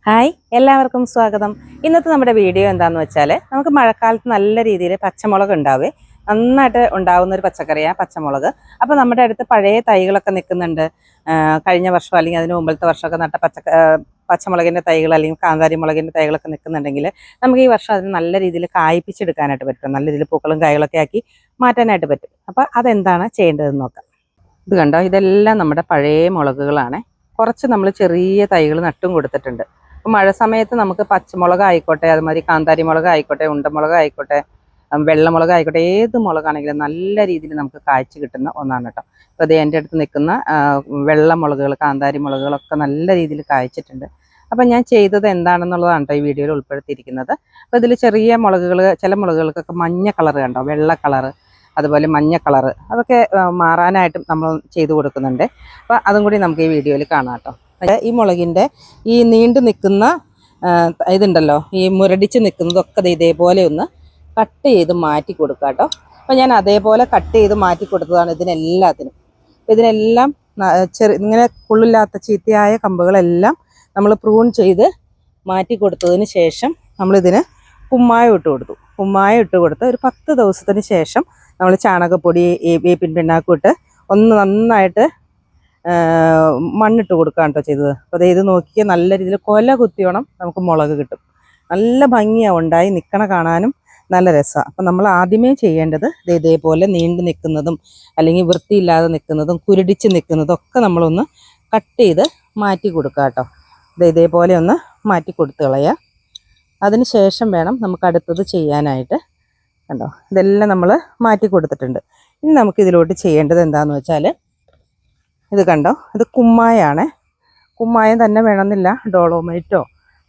Hi എല്ലാവർക്കും സ്വാഗതം. ഇന്നത്തെ നമ്മുടെ വീഡിയോ എന്താണെന്ന് വെച്ചാൽ നമുക്ക് മഴക്കാലത്ത് നല്ല രീതിയിൽ പച്ചമുളക് ഉണ്ടാവേ നന്നായിട്ട് ഉണ്ടാവുന്ന ഒരു പച്ചക്കറിയാണ് പച്ചമുളക്. അപ്പോൾ നമ്മുടെ അടുത്ത് പഴയ തൈകളൊക്കെ നിൽക്കുന്നുണ്ട്. കഴിഞ്ഞ വർഷം അല്ലെങ്കിൽ അതിന് മുമ്പത്തെ വർഷമൊക്കെ നട്ട പച്ചമുളകിൻ്റെ തൈകൾ അല്ലെങ്കിൽ കാന്താരി മുളകിൻ്റെ തൈകളൊക്കെ നിൽക്കുന്നുണ്ടെങ്കിൽ നമുക്ക് ഈ വർഷം അതിന് നല്ല രീതിയിൽ കായ്പ്പിച്ചെടുക്കാനായിട്ട് പറ്റും. നല്ല രീതിയിൽ പൂക്കളും കായകളൊക്കെ ആക്കി മാറ്റാനായിട്ട് പറ്റും. അപ്പോൾ അതെന്താണ് ചെയ്യേണ്ടതെന്ന് നോക്കാം. ഇത് കണ്ടോ, ഇതെല്ലാം നമ്മുടെ പഴയ മുളകുകളാണ്. കുറച്ച് നമ്മൾ ചെറിയ തൈകൾ നട്ടും കൊടുത്തിട്ടുണ്ട്. മഴ സമയത്ത് നമുക്ക് പച്ചമുളക് ആയിക്കോട്ടെ, അതുമാതിരി കാന്താരി മുളക് ആയിക്കോട്ടെ, ഉണ്ടമുളക് ആയിക്കോട്ടെ, വെള്ളമുളക് ആയിക്കോട്ടെ, ഏത് മുളകാണെങ്കിലും നല്ല രീതിയിൽ നമുക്ക് കായ്ച്ചു കിട്ടുന്ന ഒന്നാണ് കേട്ടോ. അപ്പോൾ അത് എൻ്റെ അടുത്ത് നിൽക്കുന്ന വെള്ളമുളകുകൾ, കാന്താരി മുളകുകളൊക്കെ നല്ല രീതിയിൽ കായ്ച്ചിട്ടുണ്ട്. അപ്പം ഞാൻ ചെയ്തത് എന്താണെന്നുള്ളതാണ് കേട്ടോ ഈ വീഡിയോയിൽ ഉൾപ്പെടുത്തിയിരിക്കുന്നത്. അപ്പോൾ ഇതിൽ ചെറിയ മുളകുകൾ, ചില മുളകുകൾക്കൊക്കെ മഞ്ഞ കളറ് കണ്ടോ, വെള്ള കളറ്, അതുപോലെ മഞ്ഞ കളറ്, അതൊക്കെ മാറാനായിട്ടും നമ്മൾ ചെയ്തു കൊടുക്കുന്നുണ്ട്. അപ്പോൾ അതും കൂടി നമുക്ക് ഈ വീഡിയോയിൽ കാണാം കേട്ടോ. ഈ മുളകിൻ്റെ ഈ നീണ്ടു നിൽക്കുന്ന ഇതുണ്ടല്ലോ, ഈ മുരടിച്ച് നിൽക്കുന്നതൊക്കെ ഇതേപോലെ ഒന്ന് കട്ട് ചെയ്ത് മാറ്റി കൊടുക്കുക കേട്ടോ. അപ്പോൾ ഞാൻ അതേപോലെ കട്ട് ചെയ്ത് മാറ്റി കൊടുത്തതാണ് ഇതിനെല്ലാത്തിനും. ഇതിനെല്ലാം ഇങ്ങനെ കൊള്ളില്ലാത്ത ചീത്തയായ കമ്പുകളെല്ലാം നമ്മൾ പ്രൂൺ ചെയ്ത് മാറ്റി കൊടുത്തതിന് ശേഷം നമ്മളിതിന് കുമ്മായം ഇട്ട് കൊടുത്തു. കുമ്മായം ഇട്ട് കൊടുത്ത് ഒരു 10 ദിവസത്തിന് ശേഷം നമ്മൾ ചാണകപ്പൊടി, വേപ്പിൻ പിണ്ണാക്കും ഇട്ട് ഒന്ന് നന്നായിട്ട് മണ്ണിട്ട് കൊടുക്കുകയാണ് കേട്ടോ ചെയ്തത്. അപ്പോൾ ഇത് നോക്കിയാൽ നല്ല രീതിയിൽ കൊല കുത്തിയോണം നമുക്ക് മുളക് കിട്ടും. നല്ല ഭംഗിയാണ് ഉണ്ടായി നിൽക്കണ കാണാനും നല്ല രസമാണ്. അപ്പം നമ്മൾ ആദ്യമേ ചെയ്യേണ്ടത് ഇതേപോലെ നീണ്ടു നിൽക്കുന്നതും അല്ലെങ്കിൽ വൃത്തിയില്ലാതെ നിൽക്കുന്നതും കുരുടിച്ച് നിൽക്കുന്നതും ഒക്കെ നമ്മളൊന്ന് കട്ട് ചെയ്ത് മാറ്റി കൊടുക്കുക കേട്ടോ. ഇതേപോലെ ഒന്ന് മാറ്റി കൊടുത്ത് കളയുക. അതിന് ശേഷം വേണം നമുക്ക് അടുത്തത് ചെയ്യാനായിട്ട്. കണ്ടോ, ഇതെല്ലാം നമ്മൾ മാറ്റി കൊടുത്തിട്ടുണ്ട്. ഇനി നമുക്ക് ഇതിലോട്ട് ചെയ്യേണ്ടത് എന്താണെന്ന് വെച്ചാൽ, ഇത് കണ്ടോ, ഇത് കുമ്മായാണ്. കുമ്മായം തന്നെ വേണമെന്നില്ല, ഡോളോമൈറ്റോ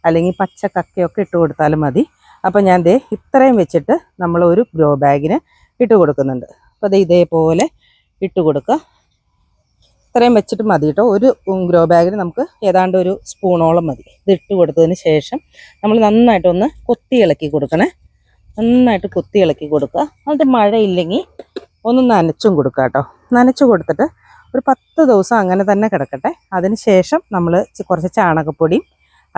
അല്ലെങ്കിൽ പച്ചക്കക്കയൊക്കെ ഇട്ട് കൊടുത്താലും മതി. അപ്പോൾ ഞാൻ ഇത്രയും വെച്ചിട്ട് നമ്മൾ ഒരു ഗ്രോ ബാഗിന് ഇട്ട് കൊടുക്കുന്നുണ്ട്. അപ്പോൾ അത് ഇതേപോലെ ഇട്ട് കൊടുക്കുക. ഇത്രയും വെച്ചിട്ട് മതി കേട്ടോ. ഒരു ഗ്രോ ബാഗിന് നമുക്ക് ഏതാണ്ട് ഒരു സ്പൂണോളം മതി. ഇത് ഇട്ട് കൊടുത്തതിന് ശേഷം നമ്മൾ നന്നായിട്ടൊന്ന് കൊത്തി ഇളക്കി കൊടുക്കണേ. നന്നായിട്ട് കൊത്തി ഇളക്കി കൊടുക്കുക. എന്നിട്ട് മഴയില്ലെങ്കിൽ ഒന്ന് നനച്ചും കൊടുക്കുക കേട്ടോ. നനച്ചു കൊടുത്തിട്ട് ഒരു 10 ദിവസം അങ്ങനെ തന്നെ കിടക്കട്ടെ. അതിന് ശേഷം നമ്മൾ കുറച്ച് ചാണകപ്പൊടിയും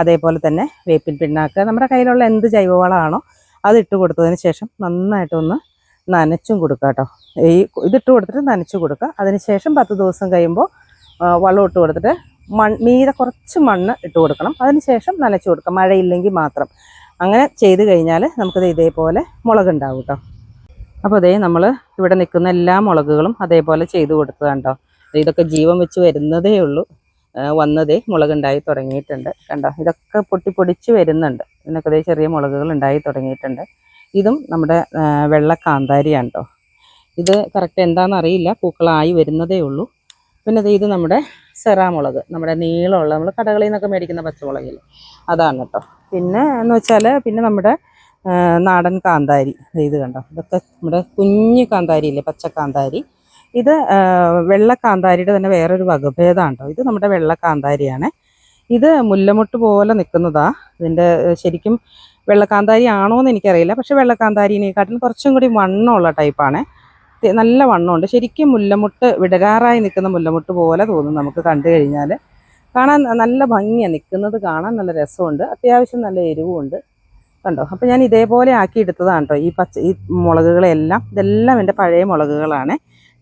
അതേപോലെ തന്നെ വേപ്പിൻ പിണ്ണാക്ക്, നമ്മുടെ കയ്യിലുള്ള എന്ത് ജൈവവളമാണോ അതിട്ട് കൊടുത്തതിന് ശേഷം നന്നായിട്ടൊന്ന് നനച്ചും കൊടുക്കുക കേട്ടോ. ഇതിട്ട് കൊടുത്തിട്ട് നനച്ചു കൊടുക്കുക. അതിന് ശേഷം 10 ദിവസം കഴിയുമ്പോൾ വളം ഇട്ട് കൊടുത്തിട്ട് മീതെ കുറച്ച് മണ്ണ് ഇട്ട് കൊടുക്കണം. അതിന് ശേഷം നനച്ചു കൊടുക്കുക, മഴയില്ലെങ്കിൽ മാത്രം. അങ്ങനെ ചെയ്ത് കഴിഞ്ഞാൽ നമുക്കിത് ഇതേപോലെ മുളകുണ്ടാവും കേട്ടോ. അപ്പോൾ നമ്മൾ ഇവിടെ നിൽക്കുന്ന എല്ലാ മുളകുകളും അതേപോലെ ചെയ്ത് കൊടുത്തതാണ് കേട്ടോ. ഇതൊക്കെ ജീവൻ വെച്ച് വരുന്നതേ ഉള്ളൂ. മുളകുണ്ടായി തുടങ്ങിയിട്ടുണ്ട്. കണ്ടോ, ഇതൊക്കെ പൊടിച്ച് വരുന്നുണ്ട്. ഇതിനൊക്കെ ചെറിയ മുളകുകൾ ഉണ്ടായി തുടങ്ങിയിട്ടുണ്ട്. ഇതും നമ്മുടെ വെള്ള കാന്താരിയാണ് കേട്ടോ. ഇത് കറക്റ്റ് എന്താണെന്ന് അറിയില്ല, പൂക്കളായി വരുന്നതേ ഉള്ളൂ. പിന്നെ ഇത് നമ്മുടെ സെറാമുളക്, നമ്മുടെ നീളമുള്ള നമ്മൾ കടകളിൽ നിന്നൊക്കെ മേടിക്കുന്ന പച്ചമുളകിൽ അതാണ് കേട്ടോ. പിന്നെ എന്ന് വെച്ചാൽ പിന്നെ നമ്മുടെ നാടൻ കാന്താരി, ഇത് കണ്ടോ, ഇതൊക്കെ നമ്മുടെ കുഞ്ഞു കാന്താരി ഇല്ലേ, പച്ചക്കാന്താരി. ഇത് വെള്ള കാന്താരിയുടെ തന്നെ വേറൊരു വകഭേദമാണ് കേട്ടോ. ഇത് നമ്മുടെ വെള്ള കാന്താരിയാണ്. ഇത് മുല്ലമുട്ട് പോലെ നിൽക്കുന്നതാ. ഇതിൻ്റെ ശരിക്കും വെള്ളക്കാന്താരി ആണോ എന്ന് എനിക്കറിയില്ല. പക്ഷേ വെള്ളക്കാന്താരിനെക്കാട്ടിലും കുറച്ചും കൂടി വണ്ണമുള്ള ടൈപ്പാണ്. നല്ല വണ്ണമുണ്ട്. ശരിക്കും മുല്ലമുട്ട് വിടരാറായി നിൽക്കുന്ന മുല്ലമുട്ട് പോലെ തോന്നും നമുക്ക് കണ്ടു കഴിഞ്ഞാൽ. കാണാൻ നല്ല ഭംഗിയാണ്, നിൽക്കുന്നത് കാണാൻ നല്ല രസമുണ്ട്. അത്യാവശ്യം നല്ല എരിവുമുണ്ട്. കണ്ടോ, അപ്പോൾ ഞാൻ ഇതേപോലെ ആക്കി എടുത്തതാണ് കേട്ടോ ഈ മുളകുകളെല്ലാം. ഇതെല്ലാം എൻ്റെ പഴയ മുളകുകളാണ്.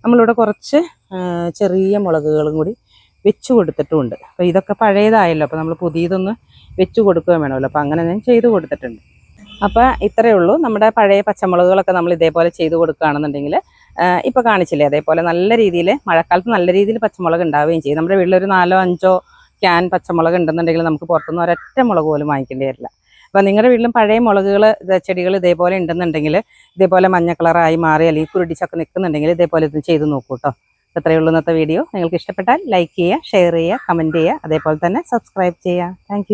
നമ്മളിവിടെ കുറച്ച് ചെറിയ മുളകുകളും കൂടി വെച്ച് കൊടുത്തിട്ടുമുണ്ട്. അപ്പോൾ ഇതൊക്കെ പഴയതായല്ലോ, അപ്പോൾ നമ്മൾ പുതിയതൊന്ന് വെച്ച് കൊടുക്കുകയും വേണമല്ലോ. അപ്പോൾ അങ്ങനെ ഞാൻ ചെയ്ത് കൊടുത്തിട്ടുണ്ട്. അപ്പോൾ ഇത്രയേ ഉള്ളൂ. നമ്മുടെ പഴയ പച്ചമുളകുകളൊക്കെ നമ്മൾ ഇതേപോലെ ചെയ്ത് കൊടുക്കുകയാണെന്നുണ്ടെങ്കിൽ ഇപ്പോൾ കാണിച്ചില്ലേ, അതേപോലെ നല്ല രീതിയിൽ മഴക്കാലത്ത് നല്ല രീതിയിൽ പച്ചമുളക് ഉണ്ടാവുകയും ചെയ്യും. നമ്മുടെ വീട്ടിലൊരു 4-5 ക്യാൻ പച്ചമുളക് ഉണ്ടെന്നുണ്ടെങ്കിൽ നമുക്ക് പുറത്തുനിന്ന് ഒരൊറ്റ മുളക് പോലും വാങ്ങിക്കേണ്ടി വരില്ല. അപ്പോൾ നിങ്ങളുടെ വീട്ടിലും പഴയ മുളകുകൾ, ചെടികൾ ഇതേപോലെ ഉണ്ടെന്നുണ്ടെങ്കിൽ, ഇതേപോലെ മഞ്ഞ കളറായി മാറി അല്ലെങ്കിൽ കുരുടിച്ചൊക്കെ നിൽക്കുന്നുണ്ടെങ്കിൽ ഇതേപോലെ ഇത് ചെയ്ത് നോക്കൂ കേട്ടോ. ഇത്രയേ ഉള്ളൂ ഇന്നത്തെ വീഡിയോ. നിങ്ങൾക്ക് ഇഷ്ടപ്പെട്ടാൽ ലൈക്ക് ചെയ്യുക, ഷെയർ ചെയ്യുക, കമൻറ്റ് ചെയ്യുക, അതേപോലെ തന്നെ സബ്സ്ക്രൈബ് ചെയ്യുക. താങ്ക്